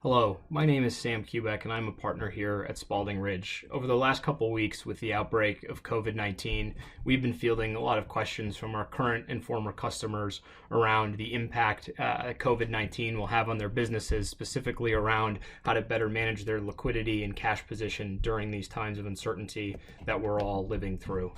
Hello, my name is Sam Kubek and I'm a partner here at Spaulding Ridge. Over the last couple of weeks with the outbreak of COVID-19, we've been fielding a lot of questions from our current and former customers around the impact COVID-19 will have on their businesses, specifically around how to better manage their liquidity and cash position during these times of uncertainty that we're all living through.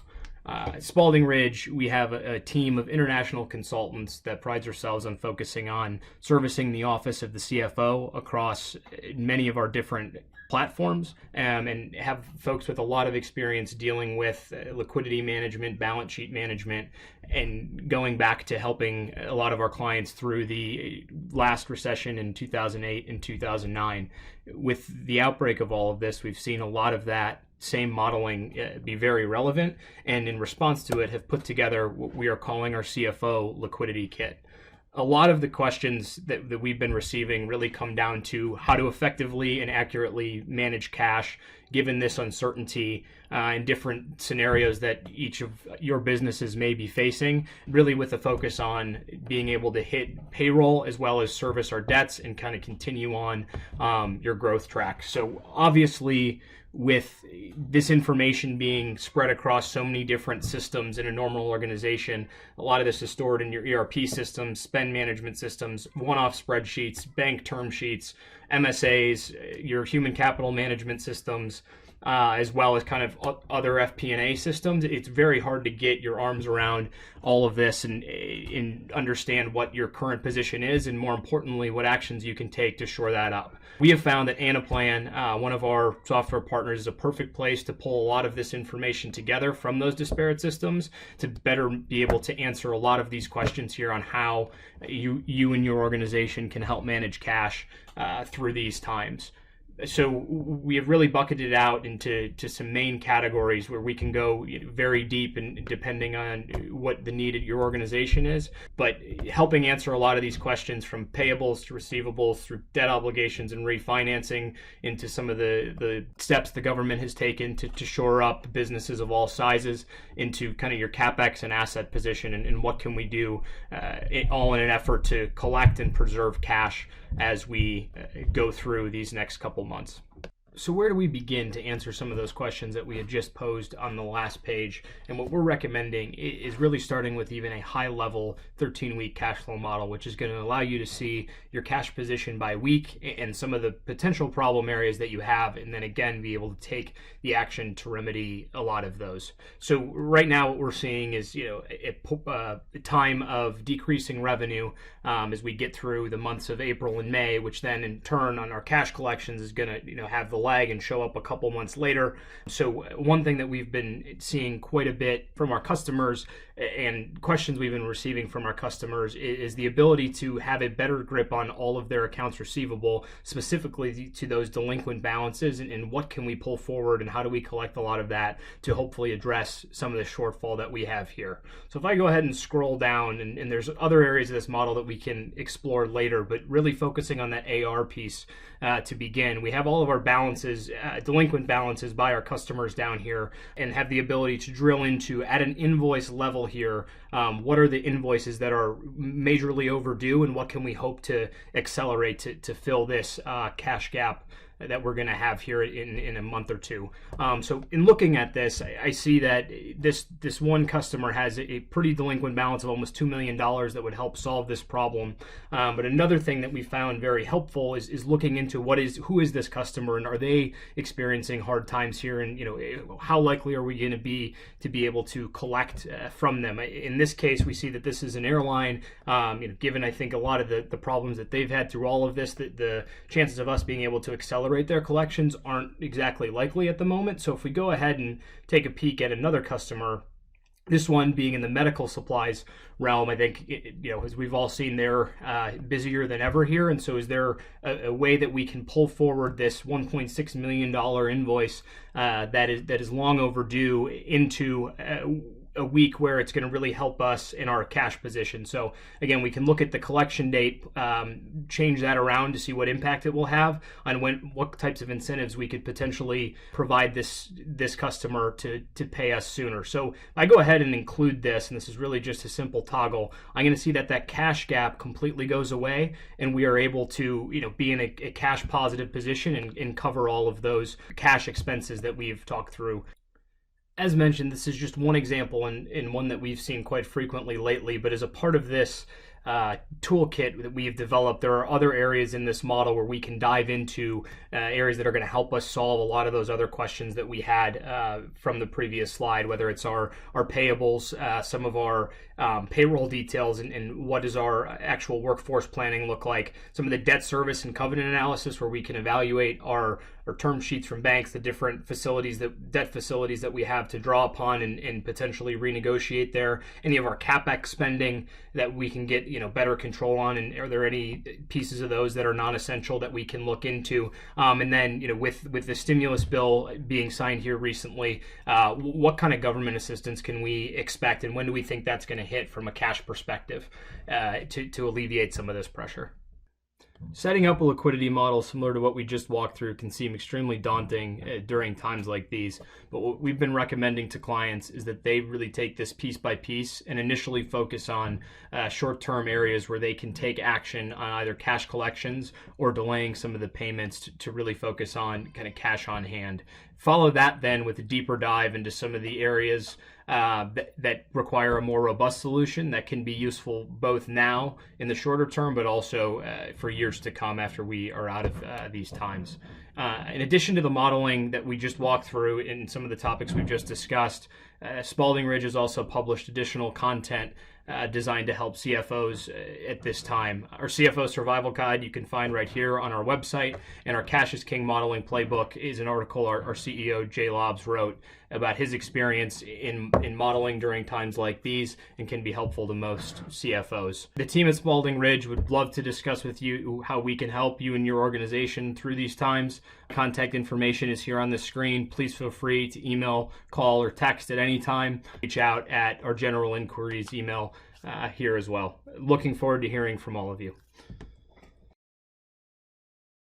At Spaulding Ridge, we have a team of international consultants that prides ourselves on focusing on servicing the office of the CFO across many of our different platforms, and have folks with a lot of experience dealing with liquidity management, balance sheet management, and going back to helping a lot of our clients through the last recession in 2008 and 2009. With the outbreak of all of this, we've seen a lot of that same modeling be very relevant, and in response to it have put together what we are calling our CFO Liquidity Kit. A lot of the questions that we've been receiving really come down to how to effectively and accurately manage cash given this uncertainty and different scenarios that each of your businesses may be facing, really with a focus on being able to hit payroll as well as service our debts and kind of continue on your growth track. So obviously, with this information being spread across so many different systems in a normal organization, a lot of this is stored in your ERP systems, spend management systems, one-off spreadsheets, bank term sheets, MSAs, your human capital management systems, as well as kind of other FP&A systems. It's very hard to get your arms around all of this and understand what your current position is, and more importantly, what actions you can take to shore that up. We have found that Anaplan, one of our software partners, is a perfect place to pull a lot of this information together from those disparate systems to better be able to answer a lot of these questions here on how you and your organization can help manage cash through these times. So we have really bucketed it out into some main categories where we can go very deep, and depending on what the need at your organization is, but helping answer a lot of these questions from payables to receivables through debt obligations and refinancing into some of the steps the government has taken to shore up businesses of all sizes, into kind of your CapEx and asset position, and what can we do all in an effort to collect and preserve cash as we go through these next couple months. So where do we begin to answer some of those questions that we had just posed on the last page? And what we're recommending is really starting with even a high-level 13-week cash flow model, which is going to allow you to see your cash position by week and some of the potential problem areas that you have, and then again be able to take the action to remedy a lot of those. So right now what we're seeing is a time of decreasing revenue as we get through the months of April and May, which then in turn on our cash collections is going to have the lag and show up a couple months later. So one thing that we've been seeing quite a bit from our customers, and questions we've been receiving from our customers, is the ability to have a better grip on all of their accounts receivable, specifically to those delinquent balances, and what can we pull forward and how do we collect a lot of that to hopefully address some of the shortfall that we have here. So if I go ahead and scroll down, and there's other areas of this model that we can explore later, but really focusing on that AR piece to begin. We have all of our balances, delinquent balances by our customers down here, and have the ability to drill into, at an invoice level here, what are the invoices that are majorly overdue, and what can we hope to accelerate to fill this cash gap that we're going to have here in a month or two. So in looking at this, I see that this one customer has a pretty delinquent balance of almost $2 million that would help solve this problem. But another thing that we found very helpful is looking into who is this customer, and are they experiencing hard times here, and how likely are we going to be able to collect from them. In this case, we see that this is an airline. Given I think a lot of the problems that they've had through all of this, that the chances of us being able to accelerate their collections aren't exactly likely at the moment. So if we go ahead and take a peek at another customer, this one being in the medical supplies realm, I think, as we've all seen, they're busier than ever here. And so is there a way that we can pull forward this $1.6 million invoice that is long overdue into a week where it's going to really help us in our cash position. So again, we can look at the collection date, change that around to see what impact it will have on what types of incentives we could potentially provide this customer to pay us sooner. So I go ahead and include this, and this is really just a simple toggle. I'm going to see that cash gap completely goes away, and we are able to be in a cash positive position and cover all of those cash expenses that we've talked through. As mentioned, this is just one example and one that we've seen quite frequently lately, but as a part of this toolkit that we've developed, there are other areas in this model where we can dive into areas that are going to help us solve a lot of those other questions that we had from the previous slide, whether it's our payables, some of our payroll details, and what does our actual workforce planning look like, some of the debt service and covenant analysis where we can evaluate our term sheets from banks, the different debt facilities that we have to draw upon and potentially renegotiate there, any of our CapEx spending that we can get better control on, and are there any pieces of those that are non-essential that we can look into, and then with the stimulus bill being signed here recently, what kind of government assistance can we expect, and when do we think that's going to hit from a cash perspective to alleviate some of this pressure. Setting up a liquidity model similar to what we just walked through can seem extremely daunting during times like these, but what we've been recommending to clients is that they really take this piece by piece and initially focus on short-term areas where they can take action on either cash collections or delaying some of the payments to really focus on kind of cash on hand. Follow that then with a deeper dive into some of the areas that require a more robust solution that can be useful both now in the shorter term, but also for years to come after we are out of these times. In addition to the modeling that we just walked through in some of the topics we've just discussed, Spaulding Ridge has also published additional content designed to help CFOs at this time. Our CFO Survival Guide you can find right here on our website, and our Cash is King Modeling Playbook is an article our CEO Jay Lobbs wrote about his experience in modeling during times like these and can be helpful to most CFOs. The team at Spaulding Ridge would love to discuss with you how we can help you and your organization through these times. Contact information is here on the screen. Please feel free to email, call, or text at any time. Reach out at our general inquiries email here as well. Looking forward to hearing from all of you.